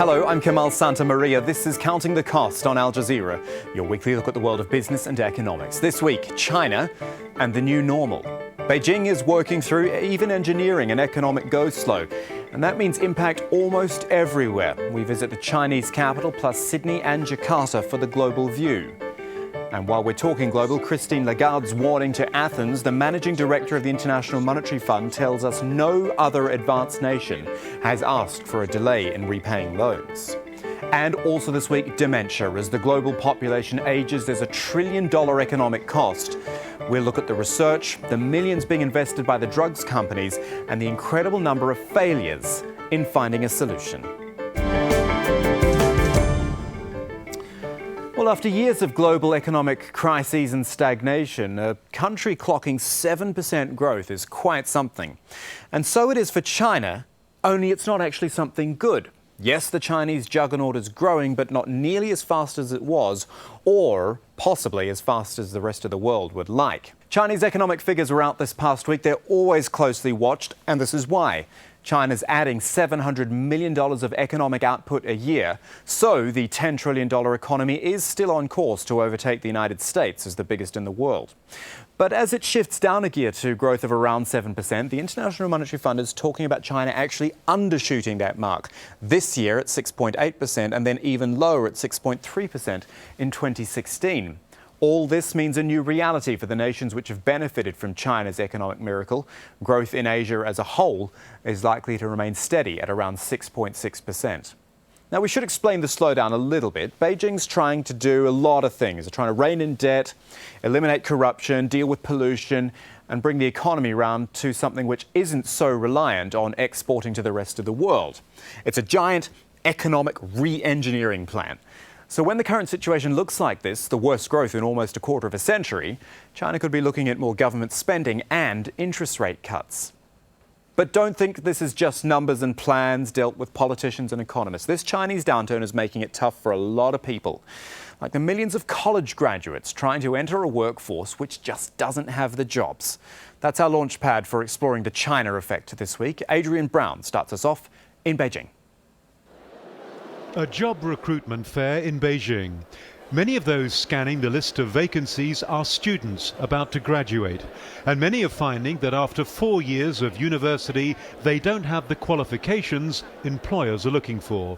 Hello, I'm Kamal Santamaria. This is Counting the Cost on Al Jazeera, your weekly look at the world of business and economics. This week, China and the new normal. Beijing is working through even engineering an economic go-slow, and that means impact almost everywhere. We visit the Chinese capital plus Sydney and Jakarta for the global view. And while we're talking global, Christine Lagarde's warning to Athens, the managing director of the International Monetary Fund, tells us no other advanced nation has asked for a delay in repaying loans. And also this week, dementia. As the global population ages, there's $1 trillion economic cost. We'll look at the research, the millions being invested by the drugs companies, and the incredible number of failures in finding a solution. Well, after years of global economic crises and stagnation, a country clocking 7% growth is quite something. And so it is for China, only it's not actually something good. Yes, the Chinese juggernaut is growing, but not nearly as fast as it was, or possibly as fast as the rest of the world would like. Chinese economic figures were out this past week. They're always closely watched, and this is why. China's adding $700 million of economic output a year, so the $10 trillion economy is still on course to overtake the United States as the biggest in the world. But as it shifts down a gear to growth of around 7%, the International Monetary Fund is talking about China actually undershooting that mark this year at 6.8% and then even lower at 6.3% in 2016. All this means a new reality for the nations which have benefited from China's economic miracle. Growth in Asia as a whole is likely to remain steady at around 6.6%. Now, we should explain the slowdown a little bit. Beijing's trying to do a lot of things. They're trying to rein in debt, eliminate corruption, deal with pollution, and bring the economy around to something which isn't so reliant on exporting to the rest of the world. It's a giant economic re-engineering plan. So when the current situation looks like this, the worst growth in almost a quarter of a century, China could be looking at more government spending and interest rate cuts. But don't think this is just numbers and plans dealt with politicians and economists. This Chinese downturn is making it tough for a lot of people, like the millions of college graduates trying to enter a workforce which just doesn't have the jobs. That's our launch pad for exploring the China effect this week. Adrian Brown starts us off in Beijing. A job recruitment fair in Beijing. Many of those scanning the list of vacancies are students about to graduate, and many are finding that after 4 years of university, they don't have the qualifications employers are looking for.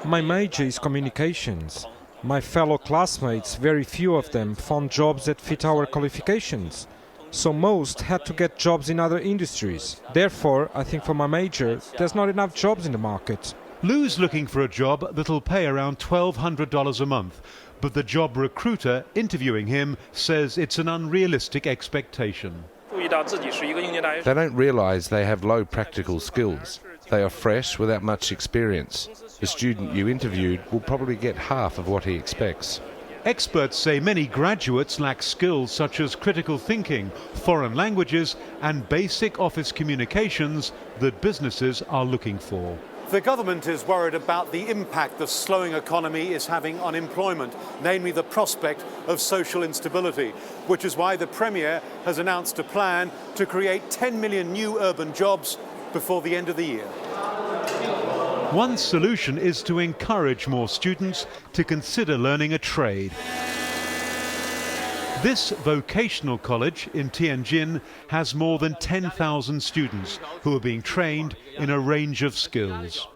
My major is communications. My fellow classmates, very few of them found jobs that fit our qualifications. So most had to get jobs in other industries. Therefore, I think for my major, there's not enough jobs in the market. Lou's looking for a job that'll pay around $1,200 a month, but the job recruiter interviewing him says it's an unrealistic expectation. They don't realise they have low practical skills. They are fresh without much experience. The student you interviewed will probably get half of what he expects. Experts say many graduates lack skills such as critical thinking, foreign languages and basic office communications that businesses are looking for. The government is worried about the impact the slowing economy is having on employment, namely the prospect of social instability, which is why the Premier has announced a plan to create 10 million new urban jobs before the end of the year. One solution is to encourage more students to consider learning a trade. This vocational college in Tianjin has more than 10,000 students who are being trained in a range of skills.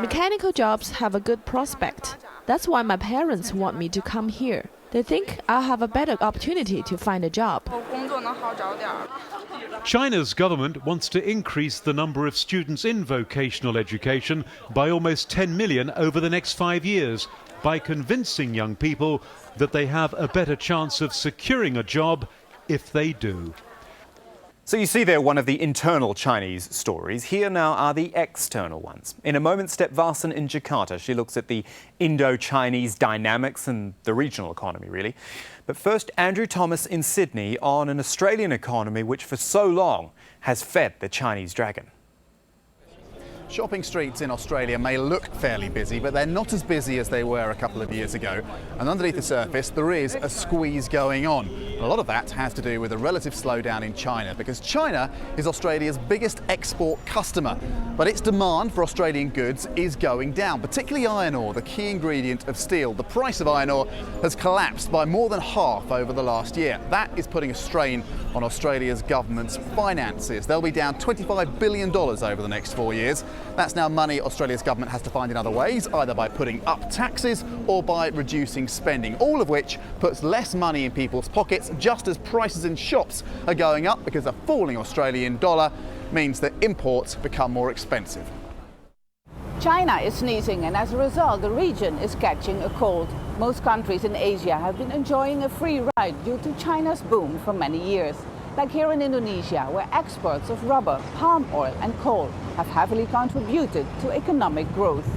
Mechanical jobs have a good prospect. That's why my parents want me to come here. They think I'll have a better opportunity to find a job. China's government wants to increase the number of students in vocational education by almost 10 million over the next 5 years by convincing young people that they have a better chance of securing a job if they do. So you see there one of the internal Chinese stories. Here now are the external ones. In a moment, Step Varson in Jakarta. She looks at the Indo-Chinese dynamics and the regional economy, really. But first, Andrew Thomas in Sydney on an Australian economy which for so long has fed the Chinese dragon. Shopping streets in Australia may look fairly busy, but they're not as busy as they were a couple of years ago. And underneath the surface, there is a squeeze going on. And a lot of that has to do with a relative slowdown in China, because China is Australia's biggest export customer. But its demand for Australian goods is going down, particularly iron ore, the key ingredient of steel. The price of iron ore has collapsed by more than half over the last year. That is putting a strain on Australia's government's finances. They'll be down $25 billion over the next 4 years. That's now money Australia's government has to find in other ways, either by putting up taxes or by reducing spending, all of which puts less money in people's pockets, just as prices in shops are going up because a falling Australian dollar means that imports become more expensive. China is sneezing, and as a result, the region is catching a cold. Most countries in Asia have been enjoying a free ride due to China's boom for many years. Like here in Indonesia, where exports of rubber, palm oil and coal have heavily contributed to economic growth.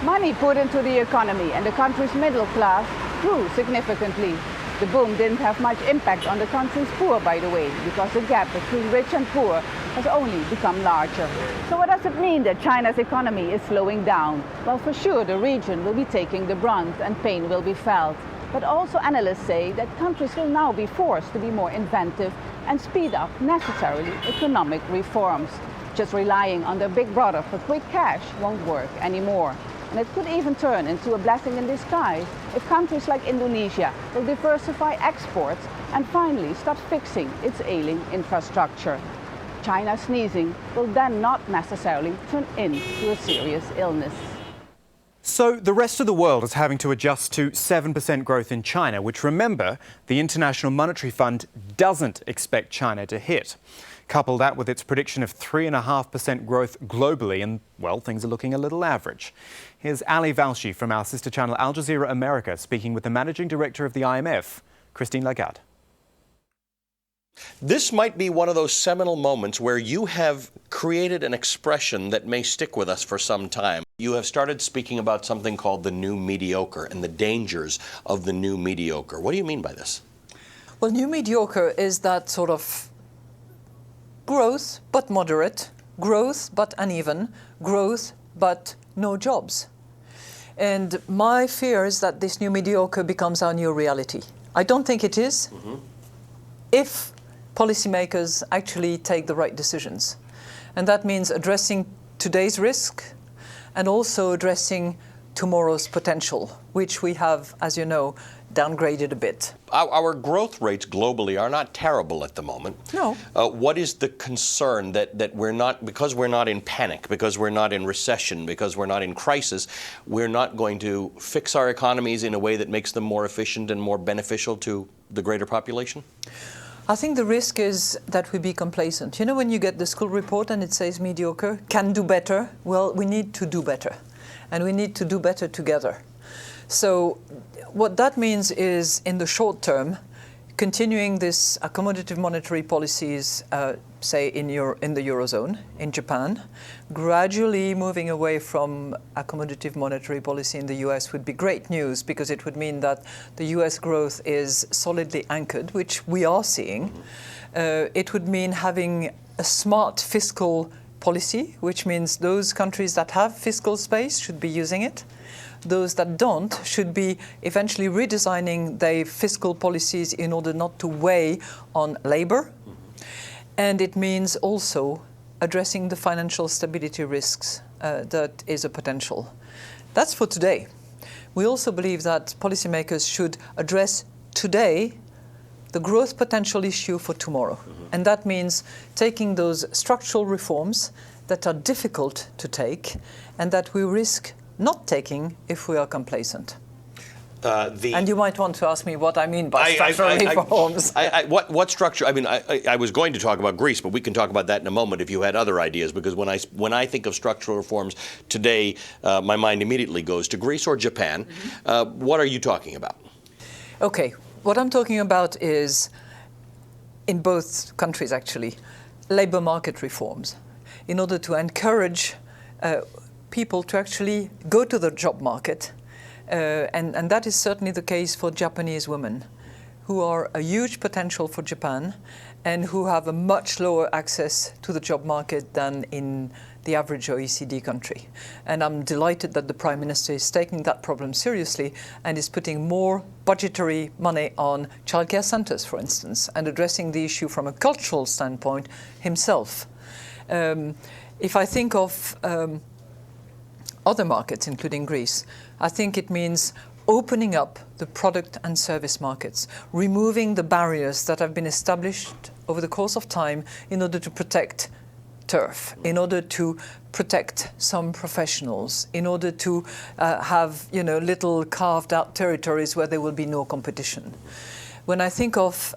Money put into the economy and the country's middle class grew significantly. The boom didn't have much impact on the country's poor, by the way, because the gap between rich and poor has only become larger. So what does it mean that China's economy is slowing down? Well, for sure, the region will be taking the brunt and pain will be felt. But also analysts say that countries will now be forced to be more inventive and speed up necessarily economic reforms. Just relying on their big brother for quick cash won't work anymore. And it could even turn into a blessing in disguise if countries like Indonesia will diversify exports and finally start fixing its ailing infrastructure. China sneezing will then not necessarily turn into a serious illness. So the rest of the world is having to adjust to 7% growth in China, which, remember, the International Monetary Fund doesn't expect China to hit. Couple that with its prediction of 3.5% growth globally and, well, things are looking a little average. Here's Ali Valshi from our sister channel Al Jazeera America speaking with the managing director of the IMF, Christine Lagarde. This might be one of those seminal moments where you have created an expression that may stick with us for some time. You have started speaking about something called the new mediocre and the dangers of the new mediocre. What do you mean by this? Well, new mediocre is that sort of growth but moderate, growth but uneven, growth but no jobs. And my fear is that this new mediocre becomes our new reality. I don't think it is. If policymakers actually take the right decisions. And that means addressing today's risk and also addressing tomorrow's potential, which we have, as you know, downgraded a bit. Our growth rates globally are not terrible at the moment. No. What is the concern that we're not, because we're not in panic, because we're not in recession, because we're not in crisis, we're not going to fix our economies in a way that makes them more efficient and more beneficial to the greater population? I think the risk is that we be complacent. You know, when you get the school report and it says mediocre, can do better, well, we need to do better. And we need to do better together. So what that means is, in the short term, continuing this accommodative monetary policies, say in the Eurozone, in Japan, gradually moving away from accommodative monetary policy in the US would be great news, because it would mean that the US growth is solidly anchored, which we are seeing. It would mean having a smart fiscal policy, which means those countries that have fiscal space should be using it. Those that don't should be eventually redesigning their fiscal policies in order not to weigh on labor. And it means also addressing the financial stability risks that is a potential. That's for today. We also believe that policymakers should address today the growth potential issue for tomorrow. And that means taking those structural reforms that are difficult to take and that we risk not taking if we are complacent. And you might want to ask me what I mean by structural reforms. What structure? I mean, I was going to talk about Greece, but we can talk about that in a moment if you had other ideas, because when I think of structural reforms today, my mind immediately goes to Greece or Japan. What are you talking about? Okay, what I'm talking about is, in both countries actually, labor market reforms, in order to encourage people to actually go to the job market. And that is certainly the case for Japanese women, who are a huge potential for Japan and who have a much lower access to the job market than in the average OECD country. And I'm delighted that the Prime Minister is taking that problem seriously and is putting more budgetary money on childcare centres, for instance, and addressing the issue from a cultural standpoint himself. If I think of other markets, including Greece, I think it means opening up the product and service markets, removing the barriers that have been established over the course of time in order to protect turf, in order to protect some professionals, in order to have little carved out territories where there will be no competition. When I think of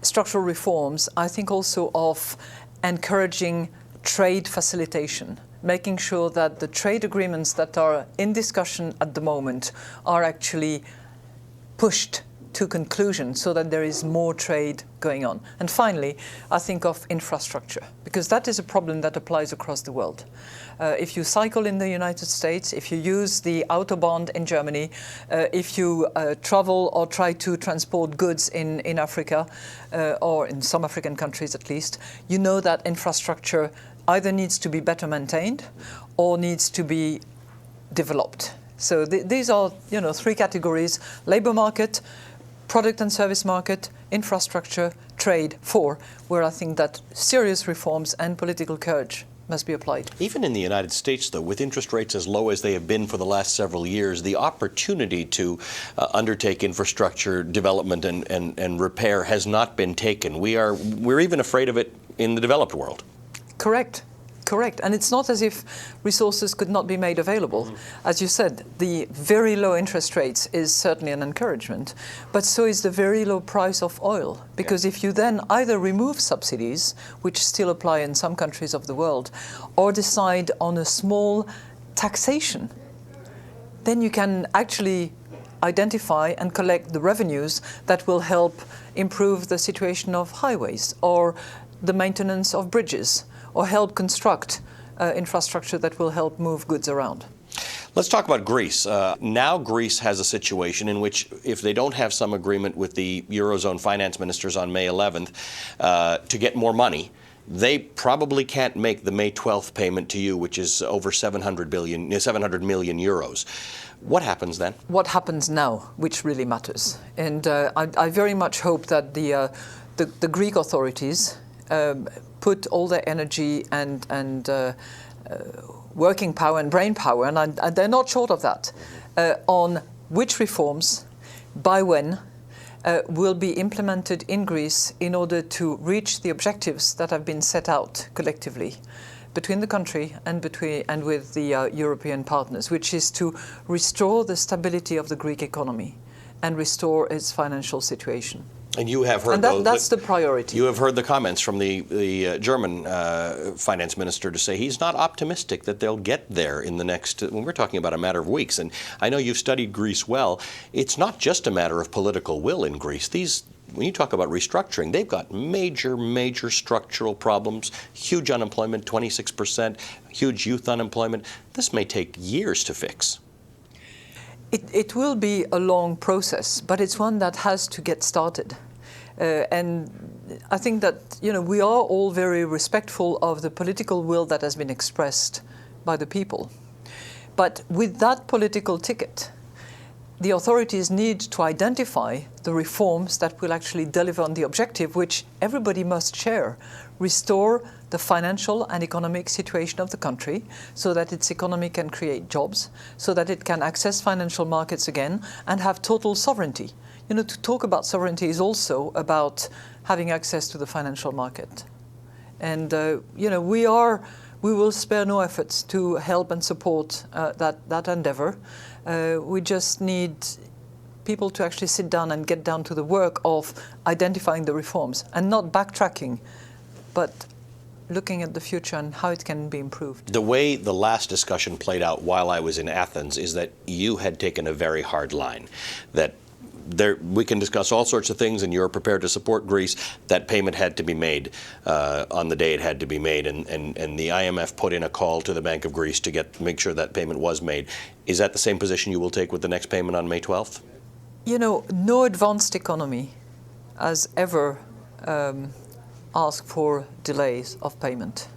structural reforms, I think also of encouraging trade facilitation, making sure that the trade agreements that are in discussion at the moment are actually pushed to conclusion so that there is more trade going on. And finally, I think of infrastructure, because that is a problem that applies across the world. If you cycle in the United States, if you use the Autobahn in Germany, if you travel or try to transport goods in Africa, or in some African countries at least, you know that infrastructure either needs to be better maintained or needs to be developed. So these are, three categories: labour market, product and service market, infrastructure, trade, where I think that serious reforms and political courage must be applied. Even in the United States, though, with interest rates as low as they have been for the last several years, the opportunity to undertake infrastructure development and repair has not been taken. We're even afraid of it in the developed world. Correct. And it's not as if resources could not be made available. As you said, the very low interest rates is certainly an encouragement, but so is the very low price of oil. Because if you then either remove subsidies, which still apply in some countries of the world, or decide on a small taxation, then you can actually identify and collect the revenues that will help improve the situation of highways or the maintenance of bridges, or help construct infrastructure that will help move goods around. Let's talk about Greece. Now Greece has a situation in which, if they don't have some agreement with the Eurozone finance ministers on May 11th to get more money, they probably can't make the May 12th payment to you, which is over 700 million euros. What happens then? What happens now, which really matters. And I very much hope that the Greek authorities put all their energy and working power and brain power, and they're not short of that, on which reforms, by when, will be implemented in Greece in order to reach the objectives that have been set out collectively between the country and with the European partners, which is to restore the stability of the Greek economy and restore its financial situation. And you have heard that's the priority. You have heard the comments from the German finance minister to say he's not optimistic that they'll get there in the next, when we're talking about a matter of weeks. And I know you've studied Greece well. It's not just a matter of political will in Greece. When you talk about restructuring, they've got major structural problems, huge unemployment, 26%, huge youth unemployment. This may take years to fix. It will be a long process, but it's one that has to get started. And I think that we are all very respectful of the political will that has been expressed by the people. But with that political ticket, the authorities need to identify the reforms that will actually deliver on the objective, which everybody must share: restore the financial and economic situation of the country so that its economy can create jobs, so that it can access financial markets again and have total sovereignty. To talk about sovereignty is also about having access to the financial market. And, we will spare no efforts to help and support that endeavor. We just need people to actually sit down and get down to the work of identifying the reforms and not backtracking, but looking at the future and how it can be improved. The way the last discussion played out while I was in Athens is that you had taken a very hard line, that we can discuss all sorts of things and you're prepared to support Greece. That payment had to be made on the day it had to be made, and the IMF put in a call to the Bank of Greece to make sure that payment was made. Is that the same position you will take with the next payment on May 12th? You know, no advanced economy has ever asked for delays of payment.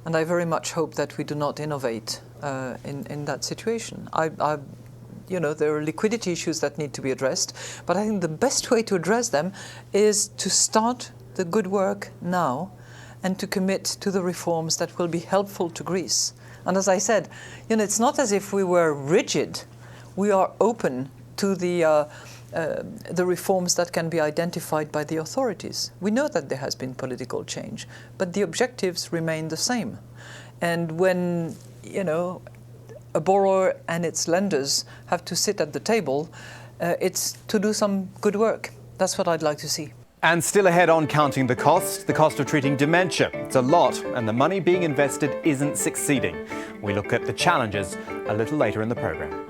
And I very much hope that we do not innovate in that situation. You know, there are liquidity issues that need to be addressed, but I think the best way to address them is to start the good work now and to commit to the reforms that will be helpful to Greece. And as I said, you know, it's not as if we were rigid. We are open to the reforms that can be identified by the authorities. We know that there has been political change, but the objectives remain the same. And when, you know, a borrower and its lenders have to sit at the table, it's to do some good work. That's what I'd like to see. And still ahead on counting the cost of treating dementia. It's a lot, and the money being invested isn't succeeding. We look at the challenges a little later in the programme.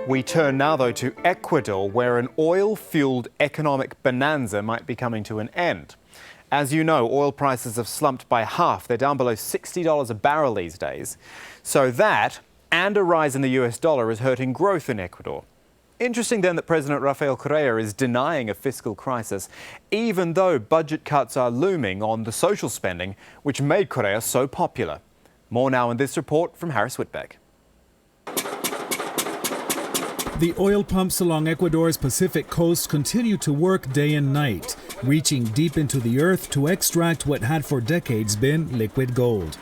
We turn now, though, to Ecuador, where an oil-fueled economic bonanza might be coming to an end. As you know, oil prices have slumped by half. They're down below $60 a barrel these days. So that, and a rise in the US dollar, is hurting growth in Ecuador. Interesting then that President Rafael Correa is denying a fiscal crisis, even though budget cuts are looming on the social spending, which made Correa so popular. More now in this report from Harris Whitbeck. The oil pumps along Ecuador's Pacific coast continue to work day and night, reaching deep into the earth to extract what had for decades been liquid gold.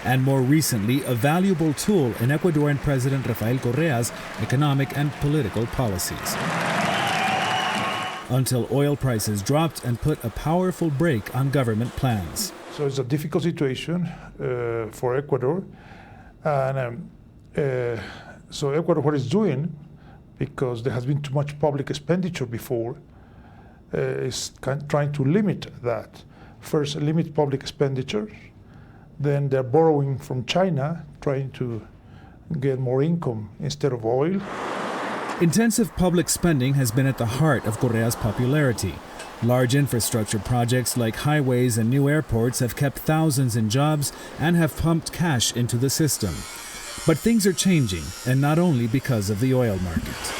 And more recently, a valuable tool in Ecuadorian President Rafael Correa's economic and political policies. Until oil prices dropped and put a powerful brake on government plans. So it's a difficult situation for Ecuador. And so Ecuador, what it's doing, because there has been too much public expenditure before, is trying to limit that. First, limit public expenditure, then they're borrowing from China, trying to get more income instead of oil. Intensive public spending has been at the heart of Correa's popularity. Large infrastructure projects like highways and new airports have kept thousands in jobs and have pumped cash into the system. But things are changing, and not only because of the oil market.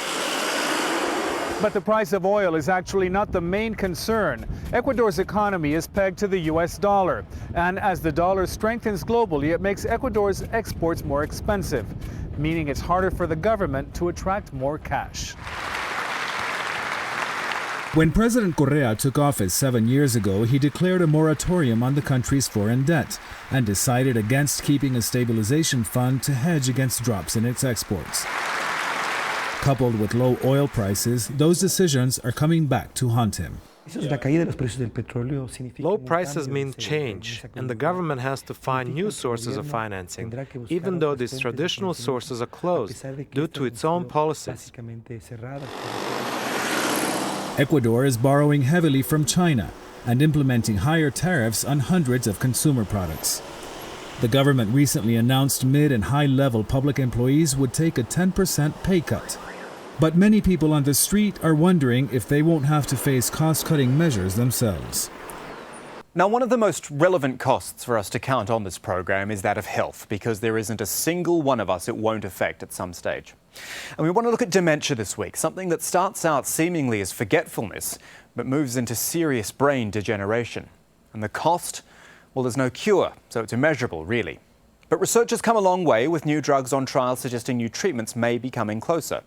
But the price of oil is actually not the main concern. Ecuador's economy is pegged to the US dollar. And as the dollar strengthens globally, it makes Ecuador's exports more expensive, meaning it's harder for the government to attract more cash. When President Correa took office 7 years ago, he declared a moratorium on the country's foreign debt and decided against keeping a stabilization fund to hedge against drops in its exports. Coupled with low oil prices, those decisions are coming back to haunt him. Low prices mean change, and the government has to find new sources of financing, even though these traditional sources are closed due to its own policies. Ecuador is borrowing heavily from China and implementing higher tariffs on hundreds of consumer products. The government recently announced mid- and high-level public employees would take a 10% pay cut. But many people on the street are wondering if they won't have to face cost-cutting measures themselves. Now, one of the most relevant costs for us to count on this program is that of health, because there isn't a single one of us it won't affect at some stage. And we want to look at dementia this week, something that starts out seemingly as forgetfulness, but moves into serious brain degeneration. And the cost? Well, there's no cure, so it's immeasurable, really. But research has come a long way, with new drugs on trial suggesting new treatments may be coming closer.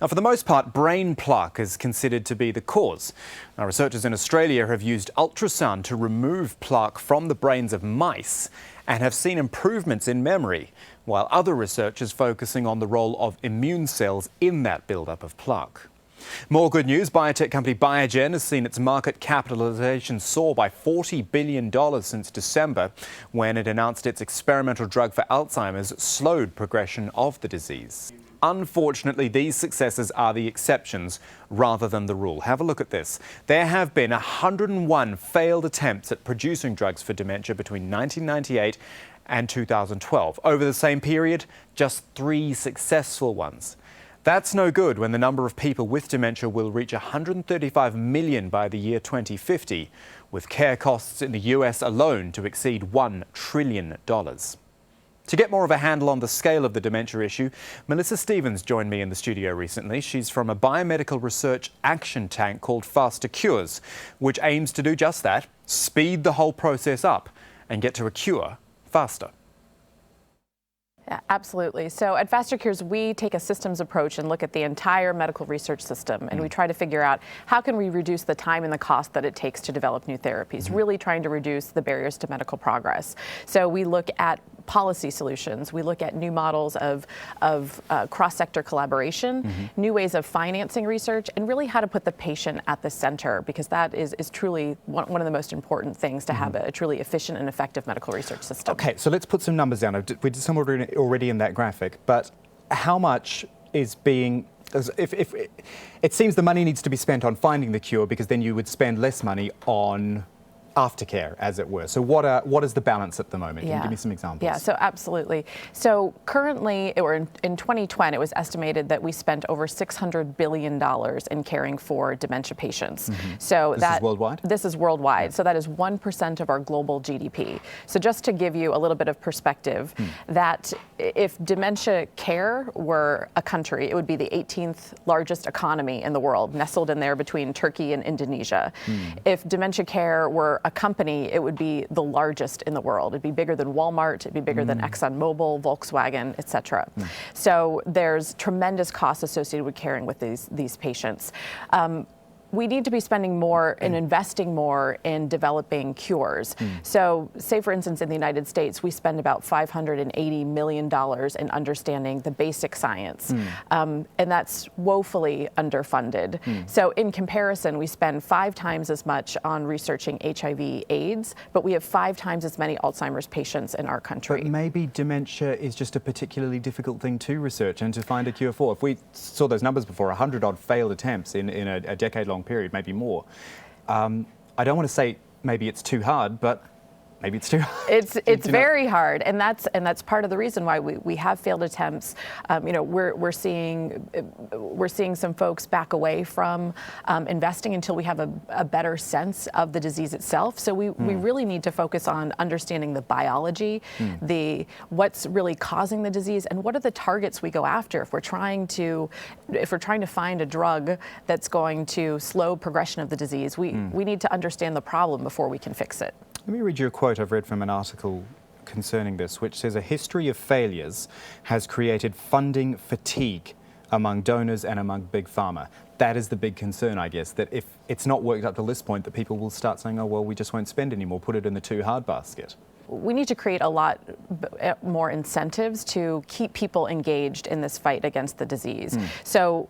Now, for the most part, brain plaque is considered to be the cause. Now, researchers in Australia have used ultrasound to remove plaque from the brains of mice and have seen improvements in memory, while other research is focusing on the role of immune cells in that buildup of plaque. More good news. Biotech company Biogen has seen its market capitalization soar by $40 billion since December, when it announced its experimental drug for Alzheimer's slowed progression of the disease. Unfortunately, these successes are the exceptions rather than the rule. Have a look at this. There have been 101 failed attempts at producing drugs for dementia between 1998 and 2012. Over the same period, just 3 successful ones. That's no good when the number of people with dementia will reach 135 million by the year 2050, with care costs in the US alone to exceed $1 trillion. To get more of a handle on the scale of the dementia issue, Melissa Stevens joined me in the studio recently. She's from a biomedical research action tank called Faster Cures, which aims to do just that, speed the whole process up and get to a cure faster. Yeah, absolutely. So at Faster Cures, we take a systems approach and look at the entire medical research system, and we try to figure out how can we reduce the time and the cost that it takes to develop new therapies, really trying to reduce the barriers to medical progress. So we look at policy solutions. We look at new models of cross-sector collaboration, new ways of financing research, and really how to put the patient at the center, because that is truly one of the most important things to have a truly efficient and effective medical research system. Okay, so let's put some numbers down. We did some already in that graphic, but how much is being... If it seems the money needs to be spent on finding the cure, because then you would spend less money on aftercare, as it were. So what is the balance at the moment? Can you give me some examples? Yeah, so absolutely. So currently, or in 2020, it was estimated that we spent over $600 billion in caring for dementia patients. So this is worldwide? This is worldwide. Yeah. So that is 1% of our global GDP. So just to give you a little bit of perspective, that if dementia care were a country, it would be the 18th largest economy in the world, nestled in there between Turkey and Indonesia. If dementia care were a company, it would be the largest in the world. It'd be bigger than Walmart, it'd be bigger than ExxonMobil, Volkswagen, etc. So there's tremendous costs associated with caring with these patients. We need to be spending more and investing more in developing cures. So say, for instance, in the United States, we spend about $580 million in understanding the basic science, and that's woefully underfunded. So in comparison, we spend 5 times as much on researching HIV/AIDS, but we have 5 times as many Alzheimer's patients in our country. But maybe dementia is just a particularly difficult thing to research and to find a cure for. If we saw those numbers before, 100-odd failed attempts in a decade-long period, maybe more. I don't want to say maybe it's too hard, but maybe it's too hard. It's very hard, and that's part of the reason why we have failed attempts. We're seeing some folks back away from investing until we have a better sense of the disease itself. So we really need to focus on understanding the biology, what's really causing the disease, and what are the targets we go after. If we're trying to find a drug that's going to slow progression of the disease, we need to understand the problem before we can fix it. Let me read you a quote I've read from an article concerning this, which says, "A history of failures has created funding fatigue among donors and among big pharma." That is the big concern, I guess, that if it's not worked up to this point, that people will start saying, oh, well, we just won't spend anymore, put it in the too hard basket. We need to create a lot more incentives to keep people engaged in this fight against the disease. So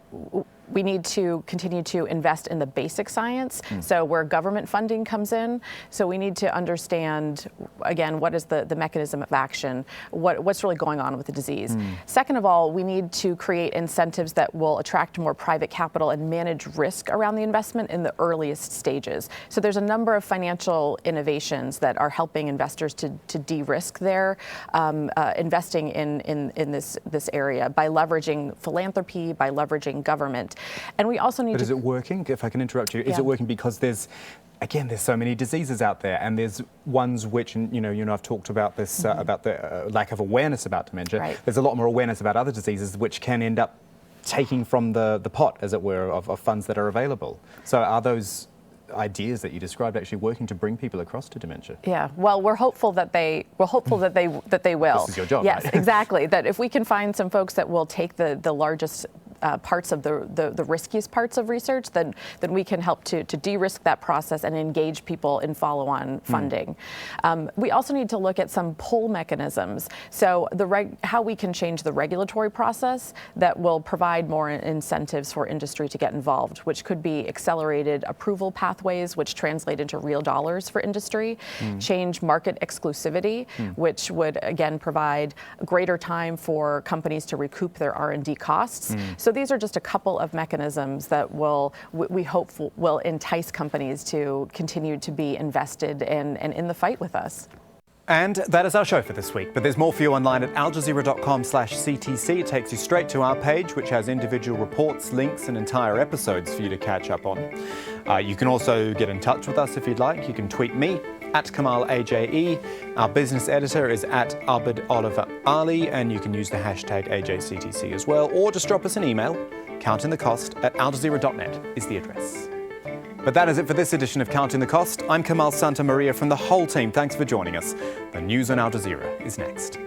we need to continue to invest in the basic science, so where government funding comes in. So we need to understand, again, what is the mechanism of action, what's really going on with the disease. Second of all, we need to create incentives that will attract more private capital and manage risk around the investment in the earliest stages. So there's a number of financial innovations that are helping investors to de-risk their investing in this area by leveraging philanthropy, by leveraging government. And we also need But is it working, if I can interrupt you? Is it working because there's so many diseases out there, and there's ones which, I've talked about this, about the lack of awareness about dementia. Right. There's a lot more awareness about other diseases which can end up taking from the pot, as it were, of funds that are available. So are those ideas that you described actually working to bring people across to dementia? Yeah, well, we're hopeful that they will. This is your job, yes, right? Exactly. That if we can find some folks that will take the largest parts of the riskiest parts of research, then we can help to de-risk that process and engage people in follow-on funding. We also need to look at some pull mechanisms. So how we can change the regulatory process that will provide more incentives for industry to get involved, which could be accelerated approval pathways, which translate into real dollars for industry, change market exclusivity, which would again provide greater time for companies to recoup their R&D costs. So these are just a couple of mechanisms that we hope will entice companies to continue to be invested in the fight with us. And that is our show for this week. But there's more for you online at aljazeera.com/CTC. It takes you straight to our page, which has individual reports, links, and entire episodes for you to catch up on. You can also get in touch with us if you'd like. You can tweet me at Kamal AJE. Our business editor is at Abid Oliver Ali, and you can use the hashtag AJCTC as well, or just drop us an email. Counting the Cost at aljazeera.net is the address. But that is it for this edition of Counting the Cost. I'm Kamal Santamaria from the whole team. Thanks for joining us. The news on Al Jazeera is next.